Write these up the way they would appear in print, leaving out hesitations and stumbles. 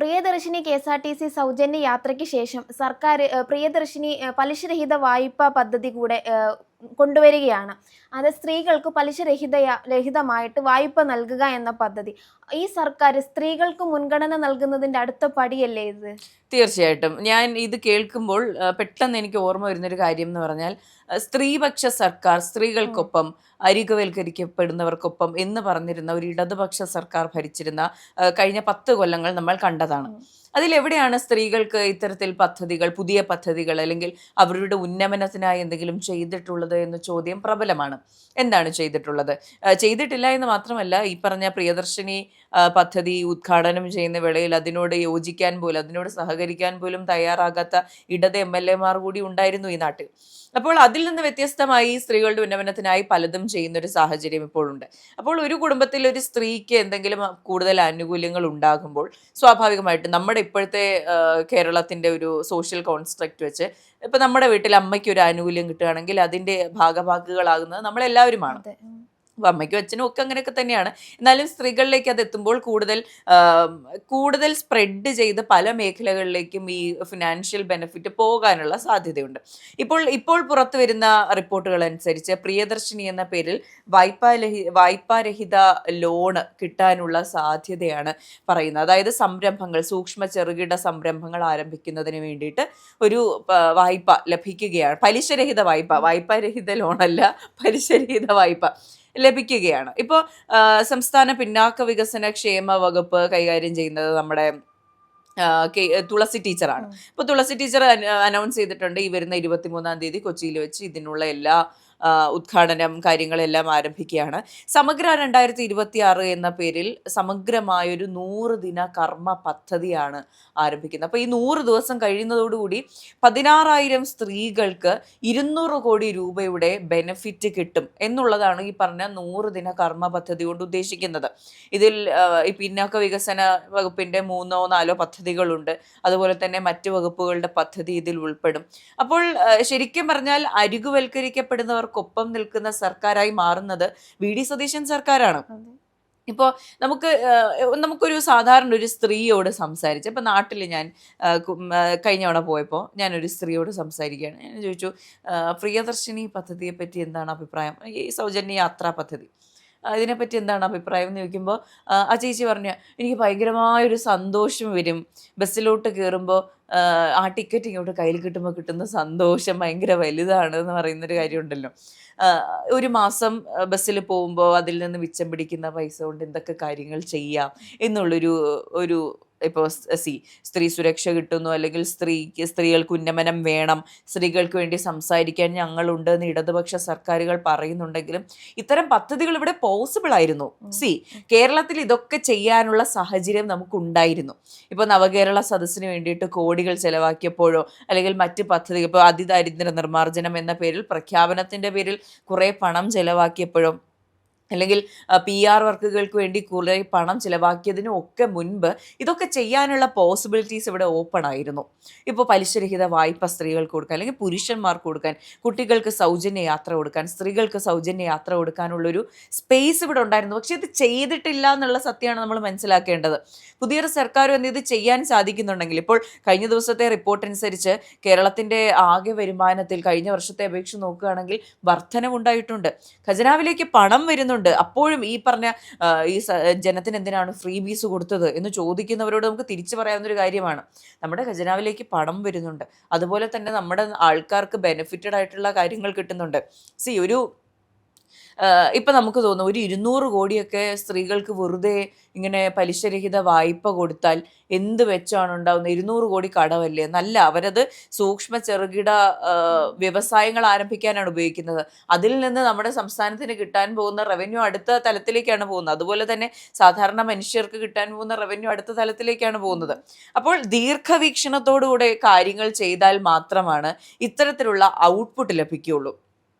Priyadarshini KSRTC സൗജന്യ യാത്രയ്ക്ക് ശേഷം സർക്കാർ പ്രിയദർശിനി പലിശരഹിത വായ്പാ പദ്ധതി കൂടെ കൊണ്ടുവരികയാണ്. അത് സ്ത്രീകൾക്ക് രഹിതമായിട്ട് വായ്പ നൽകുക എന്ന പദ്ധതി. ഈ സർക്കാർ സ്ത്രീകൾക്ക് മുൻഗണന നൽകുന്നതിന്റെ അടുത്ത പടിയല്ലേ ഇത്? തീർച്ചയായിട്ടും. ഞാൻ ഇത് കേൾക്കുമ്പോൾ പെട്ടെന്ന് എനിക്ക് ഓർമ്മ വരുന്നൊരു കാര്യം എന്ന് പറഞ്ഞാൽ, സ്ത്രീപക്ഷ സർക്കാർ, സ്ത്രീകൾക്കൊപ്പം, അരികവൽക്കരിക്കപ്പെടുന്നവർക്കൊപ്പം എന്ന് പറഞ്ഞിരുന്ന ഒരു ഇടതുപക്ഷ സർക്കാർ ഭരിച്ചിരുന്ന കഴിഞ്ഞ 10 കൊല്ലങ്ങൾ നമ്മൾ കണ്ടതാണ്. അതിലെവിടെയാണ് സ്ത്രീകൾക്ക് ഇത്തരത്തിൽ പദ്ധതികൾ, പുതിയ പദ്ധതികൾ അല്ലെങ്കിൽ അവരുടെ ഉന്നമനത്തിനായി എന്തെങ്കിലും ചെയ്തിട്ടുള്ളത് എന്ന ചോദ്യം പ്രബലമാണ്. എന്താണ് ചെയ്തിട്ടുള്ളത്? ചെയ്തിട്ടില്ല എന്ന് മാത്രമല്ല, ഈ പറഞ്ഞ പ്രിയദർശിനി പദ്ധതി ഉദ്ഘാടനം ചെയ്യുന്ന വേളയിൽ അതിനോട് യോജിക്കാൻ പോലും, അതിനോട് സഹകരിക്കാൻ പോലും തയ്യാറാകാത്ത ഇടത് MLA മാർ കൂടി ഉണ്ടായിരുന്നു ഈ നാട്ടിൽ. അപ്പോൾ അതിൽ നിന്ന് വ്യത്യസ്തമായി സ്ത്രീകളുടെ ഉന്നമനത്തിനായി പലതും ചെയ്യുന്ന ഒരു സാഹചര്യം ഇപ്പോഴുണ്ട്. അപ്പോൾ ഒരു കുടുംബത്തിൽ ഒരു സ്ത്രീക്ക് എന്തെങ്കിലും കൂടുതൽ ആനുകൂല്യങ്ങൾ ഉണ്ടാകുമ്പോൾ സ്വാഭാവികമായിട്ടും നമ്മുടെ ഇപ്പോഴത്തെ കേരളത്തിന്റെ ഒരു സോഷ്യൽ കോൺസ്ട്രക്റ്റ് വെച്ച് ഇപ്പൊ നമ്മുടെ വീട്ടിൽ അമ്മയ്ക്ക് ഒരു ആനുകൂല്യം കിട്ടുകയാണെങ്കിൽ അതിന്റെ ഭാഗഭാക്കുകളാകുന്നത് നമ്മളെല്ലാവരുമാണ്. അപ്പൊ അമ്മയ്ക്കും അച്ഛനും ഒക്കെ അങ്ങനെയൊക്കെ തന്നെയാണ്. എന്നാലും സ്ത്രീകളിലേക്ക് അത് എത്തുമ്പോൾ കൂടുതൽ സ്പ്രെഡ് ചെയ്ത് പല മേഖലകളിലേക്കും ഈ ഫിനാൻഷ്യൽ ബെനിഫിറ്റ് പോകാനുള്ള സാധ്യതയുണ്ട്. ഇപ്പോൾ പുറത്തു വരുന്ന റിപ്പോർട്ടുകൾ അനുസരിച്ച് പ്രിയദർശിനി എന്ന പേരിൽ വായ്പാരഹിത ലോണ് കിട്ടാനുള്ള സാധ്യതയാണ് പറയുന്നത്. അതായത് സംരംഭങ്ങൾ, സൂക്ഷ്മ ചെറുകിട സംരംഭങ്ങൾ ആരംഭിക്കുന്നതിന് വേണ്ടിയിട്ട് ഒരു വായ്പ ലഭിക്കുകയാണ്. പലിശരഹിത വായ്പാരഹിത ലോണല്ല, പലിശരഹിത വായ്പ ലഭിക്കുകയാണ്. ഇപ്പോൾ സംസ്ഥാന പിന്നാക്ക വികസന ക്ഷേമ വകുപ്പ് കൈകാര്യം ചെയ്യുന്നത് നമ്മുടെ തുളസി ടീച്ചറാണ്. അപ്പോൾ തുളസി ടീച്ചർ അനൗൺസ് ചെയ്തിട്ടുണ്ട്, ഈ വരുന്ന 23-ാം തീയതി കൊച്ചിയിൽ വെച്ച് ഇതിനുള്ള എല്ലാ ഉദ്ഘാടനം കാര്യങ്ങളെല്ലാം ആരംഭിക്കുകയാണ്. സമഗ്ര 2026 എന്ന പേരിൽ സമഗ്രമായൊരു 100 ദിന കർമ്മ പദ്ധതിയാണ് ആരംഭിക്കുന്നത്. അപ്പോൾ ഈ 100 ദിവസം കഴിയുന്നതോടുകൂടി 16,000 സ്ത്രീകൾക്ക് 200 കോടി രൂപയുടെ ബെനിഫിറ്റ് കിട്ടും എന്നുള്ളതാണ് ഈ പറഞ്ഞ 100 ദിന കർമ്മ പദ്ധതി കൊണ്ട് ഉദ്ദേശിക്കുന്നത്. ഇതിൽ ഈ പിന്നാക്ക വികസന വകുപ്പിന്റെ 3-4 പദ്ധതികളുണ്ട്. അതുപോലെ തന്നെ മറ്റു വകുപ്പുകളുടെ പദ്ധതി ഇതിൽ ഉൾപ്പെടും. അപ്പോൾ ശരിക്കും പറഞ്ഞാൽ അരികുവൽക്കരിക്കപ്പെടുന്നവർക്കൊപ്പം നിൽക്കുന്ന സർക്കാരായി മാറുന്നത് VD സതീശൻ സർക്കാരാണ്. ഇപ്പോൾ നമുക്കൊരു സാധാരണ ഒരു സ്ത്രീയോട് സംസാരിച്ച്, ഇപ്പം നാട്ടിൽ ഞാൻ കഴിഞ്ഞ തവണ പോയപ്പോൾ ഞാനൊരു സ്ത്രീയോട് സംസാരിക്കുകയാണ്. ഞാൻ ചോദിച്ചു, പ്രിയദർശിനി പദ്ധതിയെ പറ്റി എന്താണ് അഭിപ്രായം, ഈ സൗജന്യ യാത്രാ പദ്ധതി ഇതിനെപ്പറ്റി എന്താണ് അഭിപ്രായം എന്ന് ചോദിക്കുമ്പോൾ ആ ചേച്ചി പറഞ്ഞു, എനിക്ക് ഭയങ്കരമായൊരു സന്തോഷം വരും, ബസ്സിലോട്ട് കയറുമ്പോൾ ആ ടിക്കറ്റ് ഇങ്ങോട്ട് കയ്യിൽ കിട്ടുമ്പോൾ കിട്ടുന്ന സന്തോഷം ഭയങ്കര വലുതാണ് എന്ന് പറയുന്നൊരു കാര്യമുണ്ടല്ലോ. ഒരു മാസം ബസ്സിൽ പോകുമ്പോൾ അതിൽ നിന്ന് മിച്ചം പിടിക്കുന്ന പൈസ കൊണ്ട് എന്തൊക്കെ കാര്യങ്ങൾ ചെയ്യാം എന്നുള്ളൊരു ഇപ്പോൾ സ്ത്രീ സുരക്ഷ കിട്ടുന്നു, അല്ലെങ്കിൽ സ്ത്രീകൾക്ക് ഉന്നമനം വേണം, സ്ത്രീകൾക്ക് വേണ്ടി സംസാരിക്കാൻ ഞങ്ങളുണ്ട് എന്ന് ഇടതുപക്ഷ സർക്കാരുകൾ പറയുന്നുണ്ടെങ്കിലും ഇത്തരം പദ്ധതികൾ ഇവിടെ പോസിബിൾ ആയിരുന്നു. കേരളത്തിൽ ഇതൊക്കെ ചെയ്യാനുള്ള സാഹചര്യം നമുക്കുണ്ടായിരുന്നു. ഇപ്പോൾ നവകേരള സദസ്സിന് വേണ്ടിയിട്ട് കോടികൾ ചെലവാക്കിയപ്പോഴോ അല്ലെങ്കിൽ മറ്റ് പദ്ധതികൾ, ഇപ്പോൾ അതിദാരിദ്ര്യ നിർമ്മാർജ്ജനം എന്ന പേരിൽ പ്രഖ്യാപനത്തിന്റെ പേരിൽ കുറെ പണം ചെലവാക്കിയപ്പോഴോ അല്ലെങ്കിൽ PR വർക്കുകൾക്ക് വേണ്ടി കുറേ പണം ചിലവാക്കിയതിനും ഒക്കെ മുൻപ് ഇതൊക്കെ ചെയ്യാനുള്ള പോസിബിലിറ്റീസ് ഇവിടെ ഓപ്പൺ ആയിരുന്നു. ഇപ്പോൾ പലിശരഹിത വായ്പ സ്ത്രീകൾക്ക് കൊടുക്കാൻ, അല്ലെങ്കിൽ പുരുഷന്മാർക്ക് കൊടുക്കാൻ, കുട്ടികൾക്ക് സൗജന്യ യാത്ര കൊടുക്കാൻ, സ്ത്രീകൾക്ക് സൗജന്യ യാത്ര കൊടുക്കാനുള്ളൊരു സ്പേസ് ഇവിടെ ഉണ്ടായിരുന്നു. പക്ഷെ ഇത് ചെയ്തിട്ടില്ല എന്നുള്ള സത്യമാണ് നമ്മൾ മനസ്സിലാക്കേണ്ടത്. പുതിയൊരു സർക്കാരും ഇത് ചെയ്യാൻ സാധിക്കുന്നുണ്ടെങ്കിൽ, ഇപ്പോൾ കഴിഞ്ഞ ദിവസത്തെ റിപ്പോർട്ട് അനുസരിച്ച് കേരളത്തിൻ്റെ ആകെ വരുമാനത്തിൽ കഴിഞ്ഞ വർഷത്തെ അപേക്ഷിച്ച് നോക്കുകയാണെങ്കിൽ വർധനവുണ്ടായിട്ടുണ്ട്. ഖജനാവിലേക്ക് പണം വരുന്നുണ്ട്. അപ്പോഴും ഈ പറഞ്ഞ ഈ ജനത്തിന് എന്തിനാണ് ഫ്രീ ബീസ് കൊടുത്തത് എന്ന് ചോദിക്കുന്നവരോട് നമുക്ക് തിരിച്ചു പറയാവുന്ന ഒരു കാര്യമാണ്, നമ്മുടെ ഖജനാവിലേക്ക് പണം വരുന്നുണ്ട്, അതുപോലെ തന്നെ നമ്മുടെ ആൾക്കാർക്ക് ബെനിഫിറ്റഡ് ആയിട്ടുള്ള കാര്യങ്ങൾ കിട്ടുന്നുണ്ട്. ഇപ്പം നമുക്ക് തോന്നും, ഒരു 200 കോടിയൊക്കെ സ്ത്രീകൾക്ക് വെറുതെ ഇങ്ങനെ പലിശരഹിത വായ്പ കൊടുത്താൽ എന്ത് വെച്ചാണ് ഉണ്ടാവുന്നത്, 200 കോടി കടമല്ലേ എന്നല്ല. അവരത് സൂക്ഷ്മ ചെറുകിട വ്യവസായങ്ങൾ ആരംഭിക്കാനാണ് ഉപയോഗിക്കുന്നത്. അതിൽ നിന്ന് നമ്മുടെ സംസ്ഥാനത്തിന് കിട്ടാൻ പോകുന്ന റവന്യൂ അടുത്ത തലത്തിലേക്കാണ് പോകുന്നത്. അതുപോലെ തന്നെ സാധാരണ മനുഷ്യർക്ക് കിട്ടാൻ പോകുന്ന റവന്യൂ അടുത്ത തലത്തിലേക്കാണ് പോകുന്നത്. അപ്പോൾ ദീർഘവീക്ഷണത്തോടുകൂടെ കാര്യങ്ങൾ ചെയ്താൽ മാത്രമാണ് ഇത്തരത്തിലുള്ള ഔട്ട്പുട്ട് ലഭിക്കുകയുള്ളൂ.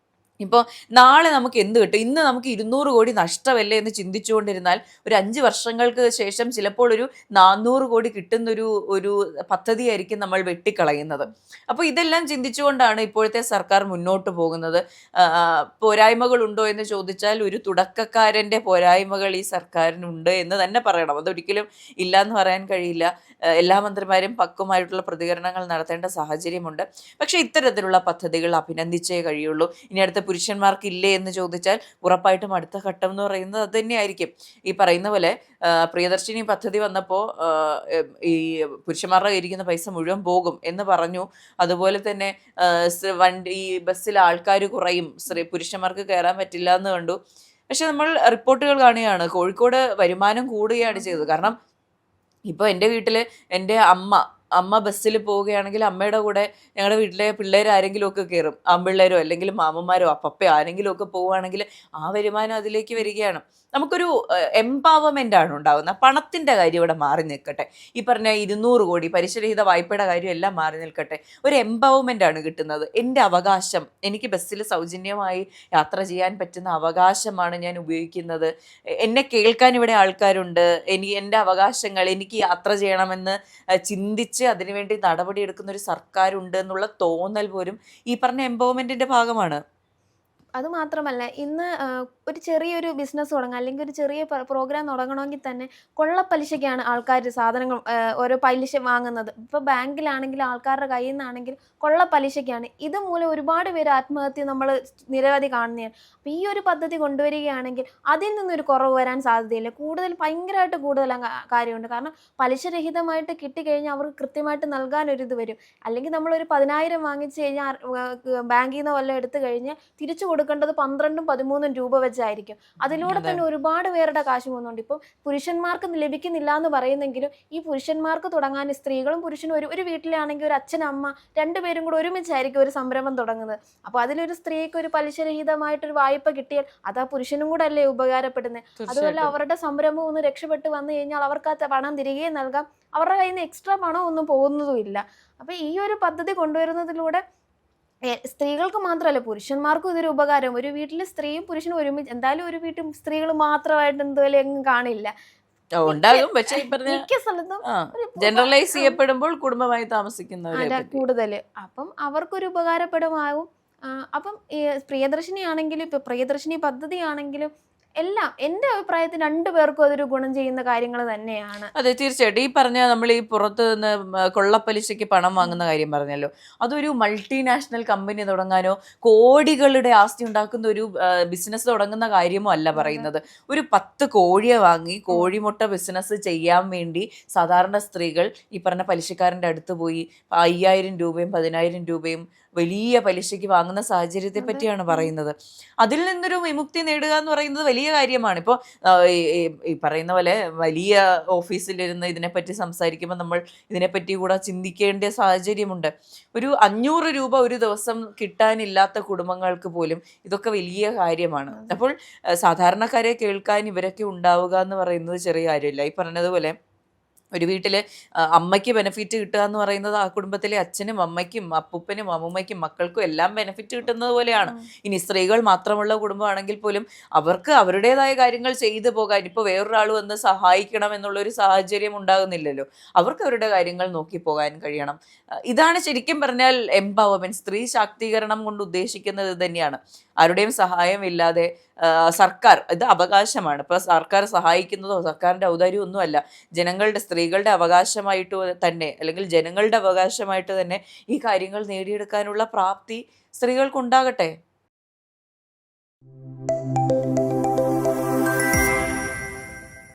ഇപ്പോൾ നാളെ നമുക്ക് എന്ത് കിട്ടും, ഇന്ന് നമുക്ക് 200 കോടി നഷ്ടമല്ലേ എന്ന് ചിന്തിച്ചുകൊണ്ടിരുന്നാൽ ഒരു 5 വർഷങ്ങൾക്ക് ശേഷം ചിലപ്പോൾ ഒരു 400 കോടി കിട്ടുന്നൊരു ഒരു പദ്ധതിയായിരിക്കും നമ്മൾ വെട്ടിക്കളയുന്നത്. അപ്പോൾ ഇതെല്ലാം ചിന്തിച്ചുകൊണ്ടാണ് ഇപ്പോഴത്തെ സർക്കാർ മുന്നോട്ട് പോകുന്നത്. പോരായ്മകളുണ്ടോ എന്ന് ചോദിച്ചാൽ ഒരു തുടക്കക്കാരൻ്റെ പോരായ്മകൾ ഈ സർക്കാരിനുണ്ട് എന്ന് തന്നെ പറയണം. അതൊരിക്കലും ഇല്ല എന്ന് പറയാൻ കഴിയില്ല. എല്ലാ മന്ത്രിമാരും പക്വമായിട്ടുള്ള പ്രതികരണങ്ങൾ നടത്തേണ്ട സാഹചര്യമുണ്ട്. പക്ഷേ ഇത്തരത്തിലുള്ള പദ്ധതികൾ അഭിനന്ദിച്ചേ കഴിയുള്ളൂ. ഇനി അടുത്ത പുരുഷന്മാർക്ക് ഇല്ലേ എന്ന് ചോദിച്ചാൽ ഉറപ്പായിട്ടും അടുത്ത ഘട്ടം എന്ന് പറയുന്നത് അത് തന്നെയായിരിക്കും. ഈ പറയുന്ന പോലെ പ്രിയദർശിനി പദ്ധതി വന്നപ്പോൾ ഈ പുരുഷന്മാരുടെ ഇരിക്കുന്ന പൈസ മുഴുവൻ പോകും എന്ന് പറഞ്ഞു. അതുപോലെ തന്നെ വണ്ടി ഈ ബസ്സിൽ ആൾക്കാർ കുറയും, പുരുഷന്മാർക്ക് കയറാൻ പറ്റില്ല എന്ന് കണ്ടു. പക്ഷെ നമ്മൾ റിപ്പോർട്ടുകൾ കാണുകയാണ് കോഴിക്കോട് വരുമാനം കൂടുകയാണ് ചെയ്തത്. കാരണം ഇപ്പോൾ എൻ്റെ വീട്ടിൽ എൻ്റെ അമ്മ ബസ്സിൽ പോവുകയാണെങ്കിൽ അമ്മയുടെ കൂടെ ഞങ്ങളുടെ വീട്ടിലെ പിള്ളേർ ആരെങ്കിലും ഒക്കെ കയറും. ആൺപിള്ളേരോ അല്ലെങ്കിൽ മാമന്മാരോ അപ്പപ്പയോ ആരെങ്കിലും ഒക്കെ പോവുകയാണെങ്കിൽ ആ വരുമാനം അതിലേക്ക് വരികയാണ്. നമുക്കൊരു എംപവർമെൻ്റ് ആണ് ഉണ്ടാകുന്നത്. പണത്തിൻ്റെ കാര്യം ഇവിടെ മാറി നിൽക്കട്ടെ, ഈ പറഞ്ഞ 200 കോടി പലിശരഹിത വായ്പയുടെ കാര്യം എല്ലാം മാറി നിൽക്കട്ടെ, ഒരു എംപവർമെൻ്റ് ആണ് കിട്ടുന്നത്. എൻ്റെ അവകാശം, എനിക്ക് ബസ്സിൽ സൗജന്യമായി യാത്ര ചെയ്യാൻ പറ്റുന്ന അവകാശമാണ് ഞാൻ ഉപയോഗിക്കുന്നത്. എന്നെ കേൾക്കാൻ ഇവിടെ ആൾക്കാരുണ്ട്, എൻ്റെ അവകാശങ്ങൾ, എനിക്ക് യാത്ര ചെയ്യണമെന്ന് ചിന്തിച്ച് അതിനുവേണ്ടി നടപടിയെടുക്കുന്ന ഒരു സർക്കാരുണ്ട് എന്നുള്ള തോന്നൽ പോലും ഈ പറഞ്ഞ എംപവർമെൻറ്റിൻ്റെ ഭാഗമാണ്. അത് മാത്രമല്ല, ഇന്ന് ഒരു ചെറിയൊരു ബിസിനസ് തുടങ്ങുക അല്ലെങ്കിൽ ഒരു ചെറിയ പ്രോഗ്രാം തുടങ്ങണമെങ്കിൽ തന്നെ കൊള്ളപ്പലിശയ്ക്കാണ് ആൾക്കാർ സാധനങ്ങൾ ഓരോ പലിശ വാങ്ങുന്നത്. ഇപ്പോൾ ബാങ്കിലാണെങ്കിൽ ആൾക്കാരുടെ കയ്യിൽ നിന്നാണെങ്കിൽ കൊള്ളപ്പലിശയ്ക്കാണ്. ഇതുമൂലം ഒരുപാട് പേര് ആത്മഹത്യ നമ്മൾ നിരവധി കാണുന്നതാണ്. അപ്പോൾ ഈ ഒരു പദ്ധതി കൊണ്ടുവരികയാണെങ്കിൽ അതിൽ നിന്നൊരു കുറവ് വരാൻ സാധ്യതയില്ല. ഭയങ്കരമായിട്ട് കൂടുതൽ കാര്യമുണ്ട്. കാരണം പലിശരഹിതമായിട്ട് കിട്ടിക്കഴിഞ്ഞാൽ അവർക്ക് കൃത്യമായിട്ട് നൽകാനൊരിത് വരും. അല്ലെങ്കിൽ നമ്മളൊരു 10,000 വാങ്ങിച്ചു കഴിഞ്ഞാൽ ബാങ്കിൽ നിന്ന് വല്ലതും എടുത്തു കഴിഞ്ഞാൽ തിരിച്ചു കൊടുക്കേണ്ടത് 12-13 രൂപ വെച്ചായിരിക്കും. അതിലൂടെ തന്നെ ഒരുപാട് പേരുടെ കാശ് പോകുന്നുണ്ട്. ഇപ്പം പുരുഷന്മാർക്ക് ലഭിക്കുന്നില്ല എന്ന് പറയുന്നെങ്കിലും ഈ പുരുഷന്മാർക്ക് തുടങ്ങാൻ സ്ത്രീകളും പുരുഷനും ഒരു വീട്ടിലാണെങ്കിൽ ഒരു അച്ഛൻ അമ്മ രണ്ടുപേരും കൂടെ ഒരുമിച്ചായിരിക്കും ഒരു സംരംഭം തുടങ്ങുന്നത്. അപ്പോൾ അതിലൊരു സ്ത്രീക്ക് ഒരു പലിശരഹിതമായിട്ടൊരു വായ്പ കിട്ടിയാൽ അത് ആ പുരുഷനും കൂടെ അല്ലേ ഉപകാരപ്പെടുന്നത്. അതുപോലെ അവരുടെ സംരംഭം ഒന്ന് രക്ഷപ്പെട്ട് വന്നു കഴിഞ്ഞാൽ അവർക്ക് ആ പണം തിരികെ നൽകാം. അവരുടെ കയ്യിൽ നിന്ന് എക്സ്ട്രാ പണം ഒന്നും പോകുന്നതുമില്ല. അപ്പോൾ ഈ ഒരു പദ്ധതി കൊണ്ടുവരുന്നതിലൂടെ സ്ത്രീകൾക്ക് മാത്രമല്ല പുരുഷന്മാർക്കും ഇതൊരു ഉപകാരം. ഒരു വീട്ടിൽ സ്ത്രീയും പുരുഷനും ഒരുമിച്ച്, എന്തായാലും ഒരു വീട്ടിൽ സ്ത്രീകൾ മാത്രമായിട്ട് എന്തുപോലെ എങ്ങും കാണില്ല, ഉണ്ടാകും. പക്ഷേ മിക്ക സ്ഥലത്തും ജനറലൈസ് ചെയ്യപ്പെടുമ്പോൾ കുടുംബമായി താമസിക്കുന്നവരെ കൂടുതൽ. അപ്പം അവർക്കൊരു ഉപകാരപ്പെടുമാവും. അപ്പം ഈ പ്രിയദർശിനി ആണെങ്കിലും ഇപ്പൊ പ്രിയദർശിനി പദ്ധതി ആണെങ്കിലും എല്ലാം എൻ്റെ അഭിപ്രായത്തിൽ രണ്ടുപേർക്കും അതൊരു ഗുണം ചെയ്യുന്ന കാര്യങ്ങൾ തന്നെയാണ്. അതെ, തീർച്ചയായിട്ടും. ഈ പറഞ്ഞ നമ്മൾ ഈ പുറത്ത് നിന്ന് കൊള്ളപ്പലിശയ്ക്ക് പണം വാങ്ങുന്ന കാര്യം പറഞ്ഞല്ലോ, അതൊരു മൾട്ടിനാഷണൽ കമ്പനി തുടങ്ങാനോ കോടികളുടെ ആസ്തി ഉണ്ടാക്കുന്ന ഒരു ബിസിനസ് തുടങ്ങുന്ന കാര്യമോ അല്ല പറയുന്നത്. ഒരു 10 കോഴിയെ വാങ്ങി കോഴിമുട്ട ബിസിനസ് ചെയ്യാൻ വേണ്ടി സാധാരണ സ്ത്രീകൾ ഈ പറഞ്ഞ പലിശക്കാരൻ്റെ അടുത്ത് പോയി 5,000 രൂപയും 10,000 രൂപയും വലിയ പലിശയ്ക്ക് വാങ്ങുന്ന സാഹചര്യത്തെ പറ്റിയാണ് പറയുന്നത്. അതിൽ നിന്നൊരു വിമുക്തി നേടുക എന്ന് പറയുന്നത് വലിയ കാര്യമാണ്. ഇപ്പോൾ ഈ പറയുന്ന പോലെ വലിയ ഓഫീസിലിരുന്ന് ഇതിനെപ്പറ്റി സംസാരിക്കുമ്പോൾ നമ്മൾ ഇതിനെപ്പറ്റി കൂടെ ചിന്തിക്കേണ്ട സാഹചര്യമുണ്ട്. ഒരു 500 രൂപ ഒരു ദിവസം കിട്ടാനില്ലാത്ത കുടുംബങ്ങൾക്ക് പോലും ഇതൊക്കെ വലിയ കാര്യമാണ്. അപ്പോൾ സാധാരണക്കാരെ കേൾക്കാൻ ഇവരൊക്കെ ഉണ്ടാവുക എന്ന് പറയുന്നത് ചെറിയ കാര്യമില്ല. ഈ പറഞ്ഞതുപോലെ ഒരു വീട്ടിൽ അമ്മയ്ക്ക് ബെനിഫിറ്റ് കിട്ടുക എന്ന് പറയുന്നത് ആ കുടുംബത്തിലെ അച്ഛനും അമ്മയ്ക്കും അപ്പൂപ്പനും അമ്മൂമ്മയ്ക്കും മക്കൾക്കും എല്ലാം ബെനിഫിറ്റ് കിട്ടുന്നത് പോലെയാണ്. ഇനി സ്ത്രീകൾ മാത്രമുള്ള കുടുംബമാണെങ്കിൽ പോലും അവർക്ക് അവരുടേതായ കാര്യങ്ങൾ ചെയ്തു പോകാൻ ഇപ്പോൾ വേറൊരാൾ വന്ന് സഹായിക്കണം എന്നുള്ളൊരു സാഹചര്യം ഉണ്ടാകുന്നില്ലല്ലോ. അവർക്ക് അവരുടെ കാര്യങ്ങൾ നോക്കി പോകാൻ കഴിയണം. ഇതാണ് ശരിക്കും പറഞ്ഞാൽ എംപവർമെന്റ്, സ്ത്രീ ശാക്തീകരണം കൊണ്ട് ഉദ്ദേശിക്കുന്നത് ഇത് തന്നെയാണ്. ആരുടെയും സഹായമില്ലാതെ സർക്കാർ, ഇത് അവകാശമാണ്. ഇപ്പോൾ സർക്കാർ സഹായിക്കുന്നതോ സർക്കാരിൻ്റെ ഔദാര്യമോ ഒന്നുമല്ല, സ്ത്രീകളുടെ അവകാശമായിട്ട് തന്നെ അല്ലെങ്കിൽ ജനങ്ങളുടെ അവകാശമായിട്ട് തന്നെ ഈ കാര്യങ്ങൾ നേടിയെടുക്കാനുള്ള പ്രാപ്തി സ്ത്രീകൾക്കുണ്ടാകട്ടെ.